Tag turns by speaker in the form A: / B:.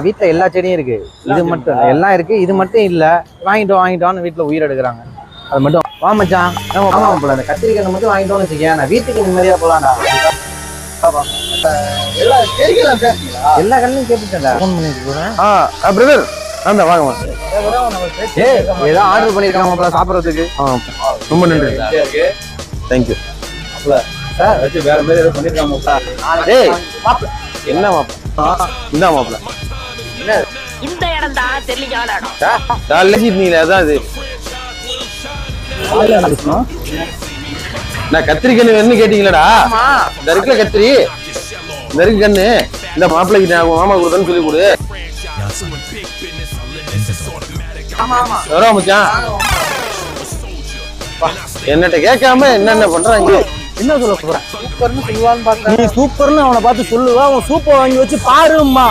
A: வீட்டுல எல்லா செடியும் இருக்கு, இது மட்டும் எல்லாம் இருக்கு, இது மட்டும் இல்ல. வாங்கிட்டோம்னு வீட்டுல உயிர் எடுக்கிறாங்க. அது மட்டும் வா மச்சான், போல அந்த கத்திரிக்காய் மட்டும் வாங்கிட்டோம்னு வச்சுக்கேன், நான் வீட்டுக்கு நிம்மதியா போலாம்டா. எல்லா கண்ணையும் கேட்டுட்டேன்டா. ஃபோன் பண்ணிட்டு போறேன்.
B: பிரதர் அந்த வாங்க.
A: ஏதோ ஆர்டர் பண்ணிருக்காங்க சாப்பிடறதுக்கு.
B: ரொம்ப நன்றி, தேங்க்யூ
A: சார்.
C: வேற மாதிரி ஏதோ பண்ணிருக்காங்க.
B: என்ன மாப்பிள்ள, இந்த மாப்பிள்ள
D: இந்த இடம் தான் தெரியல.
B: நீங்க அதான் இது நான் கத்திரிக்கண்ணு வேணும்னு கேட்டீங்களடா. இந்த இருக்குல்ல கத்திரி, இந்த இருக்கு கண்ணு, இந்த மாப்பிள்ளைக்கு மாமா கொடுத்தேன்னு சொல்லி கொடு. மச்சான் என்னட்ட கேட்காம என்னென்ன பண்றாங்க.
A: என்ன சொல்ல போறேன்? சூப்பர்னு சொல்லுவான்னு பார்த்தா
B: நீ சூப்பர்னு அவனை பார்த்து சொல்லுவா. அவன் சூப்பர் வாங்கி வச்சு பாரும்மா.